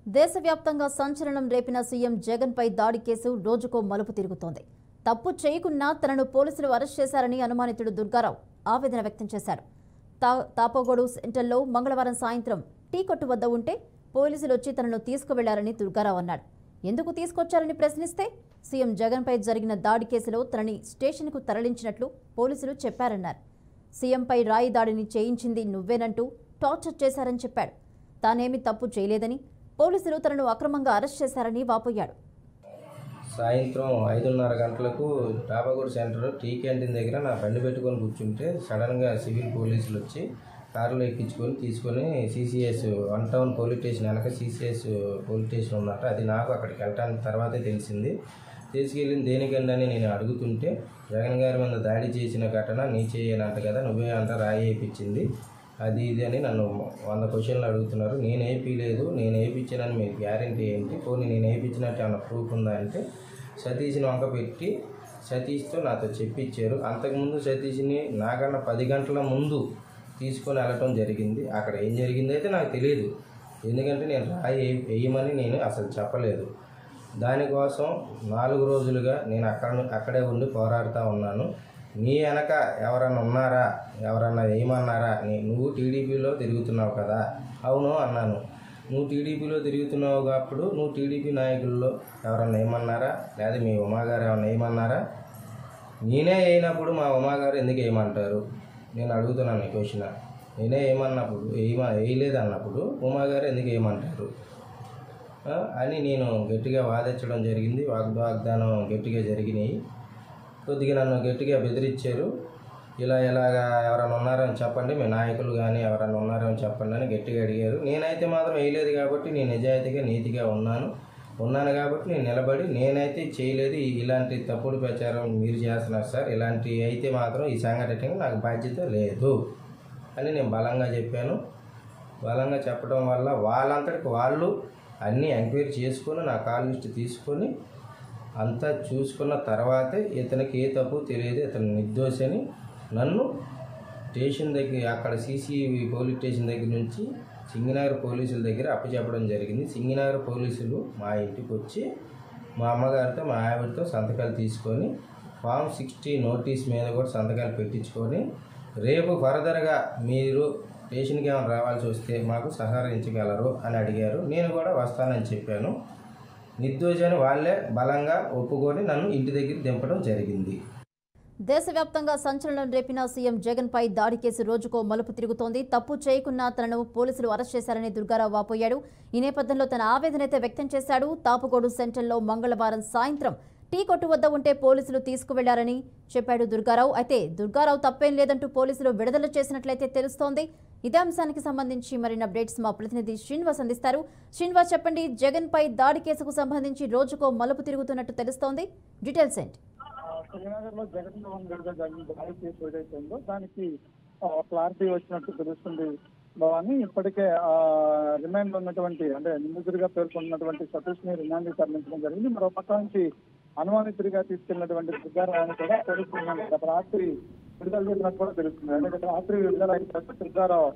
దేశవ్యాప్తంగా సంచలనం రేపిన సీఎం జగన్ పై దాడి కేసు రోజుకో మలుపు తిరుగుతోంది. తప్పు చేయకున్నా తనను పోలీసులు అరెస్ట్ చేశారని అనుమానితుడు దుర్గారావు ఆవేదన వ్యక్తం చేశారు. తాపోగోడు సెంటర్లో మంగళవారం సాయంత్రం టీ కొట్టు వద్ద ఉంటే పోలీసులు వచ్చి తనను తీసుకువెళ్లారని దుర్గారావు అన్నాడు. ఎందుకు తీసుకొచ్చారని ప్రశ్నిస్తే సీఎం జగన్ పై జరిగిన దాడి కేసులో తనని స్టేషన్కు తరలించినట్లు పోలీసులు చెప్పారన్నారు. సీఎంపై రాయి దాడిని చేయించింది నువ్వేనంటూ టార్చర్ చేశారని చెప్పాడు. తానేమీ తప్పు చేయలేదని, పోలీసులు తనను అక్రమంగా అరెస్ట్ చేశారని వాపోయాడు. సాయంత్రం 5:30 గంటలకు టాపాగూడ సెంటర్ టీ క్యాంటీన్ దగ్గర నా బండి పెట్టుకొని కూర్చుంటే సడన్గా సివిల్ పోలీసులు వచ్చి కారులో ఎక్కించుకొని తీసుకొని సిసిఎస్ 1 టౌన్ పోలీస్ స్టేషన్ వెనక సిసిఎస్ పోలీస్ స్టేషన్ ఉన్నట్ట. అది నాకు అక్కడికి వెళ్ళటానికి తర్వాతే తెలిసింది. తీసుకెళ్ళింది దేనికండి అని నేను అడుగుతుంటే, జగన్ గారి మీద దాడి చేసిన ఘటన నీ చేయనంట కదా, నువ్వే అంట రాయి వేయించింది అది ఇది అని నన్ను 100 క్వశ్చన్లు అడుగుతున్నారు. నేను వేయించలేదు, నేను వేయించానని మీకు గ్యారెంటీ ఏంటి, పోనీ నేను వేయించినట్టు ఏమన్నా ప్రూఫ్ ఉందా అంటే సతీష్ని వంక పెట్టి సతీష్తో నాతో చెప్పించారు. అంతకుముందు సతీష్ని నాకన్నా 10 గంటల ముందు తీసుకొని వెళ్ళటం జరిగింది. అక్కడ ఏం జరిగింది అయితే నాకు తెలియదు, ఎందుకంటే నేను రాయి వేయమని నేను అసలు చెప్పలేదు. దానికోసం 4 రోజులుగా నేను అక్కడే ఉండి పోరాడుతూ ఉన్నాను. నీ వెనక ఎవరన్నా ఉన్నారా, ఎవరన్నా వేయమన్నారా, నువ్వు టీడీపీలో తిరుగుతున్నావు కదా. అవును అన్నాను. నువ్వు టీడీపీలో తిరుగుతున్నావు కాబట్టి నువ్వు టీడీపీ నాయకుల్లో ఎవరన్నా వేయమన్నారా, లేదా మీ ఉమాగారు ఏమన్నా వేయమన్నారా? నేనే వేయినప్పుడు మా ఉమాగారు ఎందుకు వేయమంటారు? నేను అడుగుతున్నాను ఈ క్వశ్చన్. నేనే ఏమన్నప్పుడు వేయలేదు అన్నప్పుడు ఉమాగారు ఎందుకు వేయమంటారు అని నేను గట్టిగా వాదించడం జరిగింది. వాగ్దానం గట్టిగా జరిగినాయి. కొద్దిగా నన్ను గట్టిగా బెదిరించారు. ఇలాగా ఎవరైనా ఉన్నారని చెప్పండి, మీ నాయకులు కానీ ఎవరైనా ఉన్నారని చెప్పండి అని గట్టిగా అడిగారు. నేనైతే మాత్రం వేయలేదు కాబట్టి నేను నిజాయితీగా నీతిగా ఉన్నాను కాబట్టి నేను నిలబడి నేనైతే చేయలేదు, ఇలాంటి తప్పుడు ప్రచారం మీరు చేస్తున్నారు సార్, ఇలాంటి అయితే మాత్రం ఈ సంఘటనకి నాకు బాధ్యత లేదు అని నేను బలంగా చెప్పాను. బలంగా చెప్పడం వల్ల వాళ్ళంతటికి వాళ్ళు అన్నీ ఎంక్వైరీ చేసుకొని నా కాల్ లిస్ట్ తీసుకొని అంతా చూసుకున్న తర్వాతే ఇతనికి ఏ తప్పు తెలియదు, ఇతను నిర్దోషి అని నన్ను స్టేషన్ దగ్గర, అక్కడ సిసివి పోలీస్ స్టేషన్ దగ్గర నుంచి సింగినగర్ పోలీసుల దగ్గర అప్పచెప్పడం జరిగింది. సింగినగర్ పోలీసులు మా ఇంటికి వచ్చి మా అమ్మగారితో మా ఆవిడతో సంతకాలు తీసుకొని ఫామ్ 60 నోటీస్ మీద కూడా సంతకాలు పెట్టించుకొని రేపు ఫర్దర్గా మీరు స్టేషన్కి ఏమైనా రావాల్సి వస్తే మాకు సహకరించగలరు అని అడిగారు. నేను కూడా వస్తానని చెప్పాను. నిర్దోషి అని వాళ్ళే బలంగా ఒప్పుకొని నన్ను ఇంటి దగ్గర దింపడం జరిగింది. దేశవ్యాప్తంగా సంచలనం రేపిన సీఎం జగన్ పై దాడి కేసు రోజుకో మలుపు తిరుగుతోంది. తప్పు చేయకున్నా తనను పోలీసులు అరెస్ట్ చేశారని దుర్గారావు వాపోయాడు. ఈ నేపథ్యంలో తన ఆవేదనైతే వ్యక్తం చేశాడు. తాపుగోడు సెంటర్లో మంగళవారం సాయంత్రం టీ కొట్టు వద్ద ఉంటే పోలీసులు తీసుకువెళ్లారని చెప్పాడు దుర్గారావు. అయితే దుర్గారావు తప్పేం లేదంటూ పోలీసులు విడుదల చేసినట్లయితే తెలుస్తోంది. ఇదే అంశానికి సంబంధించి మరిన్ని అప్డేట్స్ మా ప్రతినిధి శ్రీనివాస్ అందిస్తారు. శ్రీనివాస్, చెప్పండి, జగన్ పై దాడి కేసుకు సంబంధించి రోజుకో మలుపు తిరుగుతున్నట్టు తెలుస్తోంది. డీటెయిల్స్ ఏంటి? శ్రీనగర్ లో జగన్మోహన్ రెడ్డి జరిగిన దాడి కేసు ఏదైతే ఉందో దానికి క్లారిటీ వచ్చినట్టు తెలుస్తుంది భవాని. ఇప్పటికే రిమాండ్ ఉన్నటువంటి, అంటే నిందితుడిగా పేర్కొన్నటువంటి సతీష్ ని రిమాండ్ తరలించడం జరిగింది. మరో పక్క నుంచి అనుమానితుడిగా తీసుకెళ్లినటువంటి దుర్గారావుని కూడా పోలీసులు గత రాత్రి విడుదల చేసినట్టు కూడా తెలుస్తుంది. అంటే గత రాత్రి విడుదల అయిన తర్వాత దుర్గారావు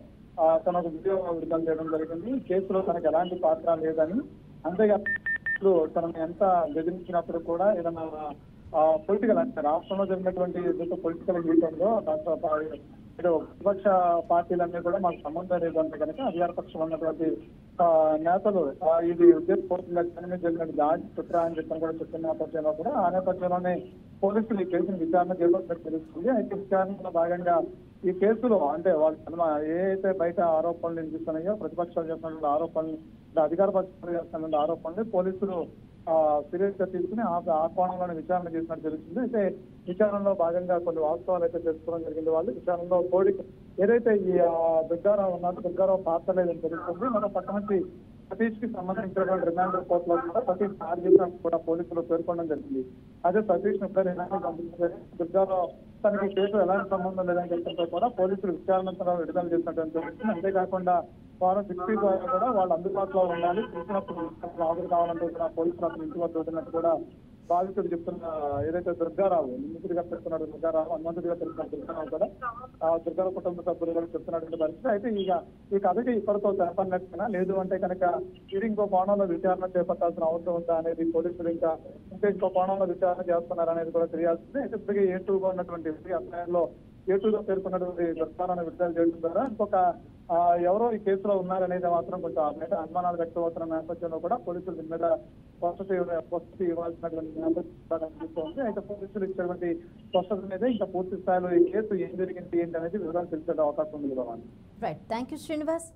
తనకు వీడియో విడుదల చేయడం జరిగింది. కేసులో తనకు ఎలాంటి పాత్ర లేదని, అంతేకాదు తనను ఎంత బెదిరించినప్పుడు కూడా ఏదైనా పొలిటికల్, అంటే రాష్ట్రంలో జరిగినటువంటి ఏదైతే పొలిటికల్ హీట్ ఉందో దాంతో ప్రతిపక్ష పార్టీలన్నీ కూడా మాకు సంబంధం లేదు అంటే కనుక అధికార పక్షంలో ఉన్నటువంటి నేతలు ఇది ఉద్దేశపూర్వకంగా జగన్ మీద జరిగిన దాడి కుట్ర అని చెప్పని కూడా చెప్పిన నేపథ్యంలో కూడా ఆ నేపథ్యంలోనే పోలీసులు ఈ కేసును విచారణ చేపట్టినట్టు తెలుస్తుంది. అయితే విచారణలో భాగంగా ఈ కేసులో, అంటే వాళ్ళు ఏదైతే బయట ఆరోపణలు వినిపిస్తున్నాయో, ప్రతిపక్షాలు చేస్తున్న ఆరోపణలు, అధికార పక్షాలు చేస్తున్న ఆరోపణలు పోలీసులు సీరియస్ గా తీసుకుని ఆ కోణంలోనే విచారణ చేసినట్టు తెలుస్తుంది. అయితే విచారణలో భాగంగా కొన్ని వాస్తవాలు అయితే తెలుసుకోవడం జరిగింది. వాళ్ళు విచారణలో ఏదైతే ఈ దుర్గారావు ఉన్నారో దుర్గారావు పాత్ర లేదని తెలుస్తుంది. మరో పక్క నుంచి సతీష్ కి సంబంధించినటువంటి రిమాండ్ రిపోర్ట్ లో కూడా సతీష్ టార్గెట్ కూడా పోలీసులు పేర్కొనడం జరిగింది. అదే సతీష్ ను రిమాండ్ పంపించారు. దుర్గారావు తనకి కేసు ఎలాంటి సంబంధం లేదని చెప్పడంతో కూడా పోలీసులు విచారణ విడుదల చేసినట్టు తెలుస్తుంది. అంతేకాకుండా ఫారం 60 ద్వారా కూడా వాళ్ళు అందుబాటులో ఉండాలి, చూసినప్పుడు హాజరు కావాలంటూ కూడా పోలీసులు అతను ఇంటి వద్ద వదిలినట్టు కూడా బాధితుడు చెప్తున్న ఏదైతే దుర్గారావు నిందితుడిగా పెడుతున్నాడు దుర్గారావు హనుమంతుడిగా పెడుతున్నాడు దుర్గారావు కూడా ఆ దుర్గారావు కుటుంబ సభ్యులు కూడా చెప్తున్నటువంటి పరిస్థితి. అయితే ఈ కథకి ఇప్పటితో తెరపడినట్టుగా లేదు అంటే కనుక ఇది ఇంకో కోణంలో విచారణ చేపట్టాల్సిన అవసరం ఉందా అనేది పోలీసులు ఇంకా ఇంకో కోణంలో విచారణ చేస్తున్నారు అనేది కూడా తెలియాల్సింది. అయితే ఇప్పటికీ A2గా ఉన్నటువంటి అభిప్రాయంలో A2గా పేర్కొన్నటువంటి దృక్పథాలను విడుదల చేయడం ద్వారా ఇంకొక ఎవరో ఈ కేసులో ఉన్నారనేది మాత్రం కొంచెం అనుమానాలు వ్యక్తం అవుతున్న నేపథ్యంలో కూడా పోలీసులు దీని మీద స్పష్టత ఇవ్వాల్సినటువంటి నేపథ్యం అనిపిస్తోంది. అయితే పోలీసులు ఇచ్చినటువంటి స్పష్టత మీద ఇంకా పూర్తి స్థాయిలో ఈ కేసు ఏం జరిగింది ఏంటి అనేది వివరాలు తెలిసే అవకాశం ఉంది. Right, thank you Srinivas.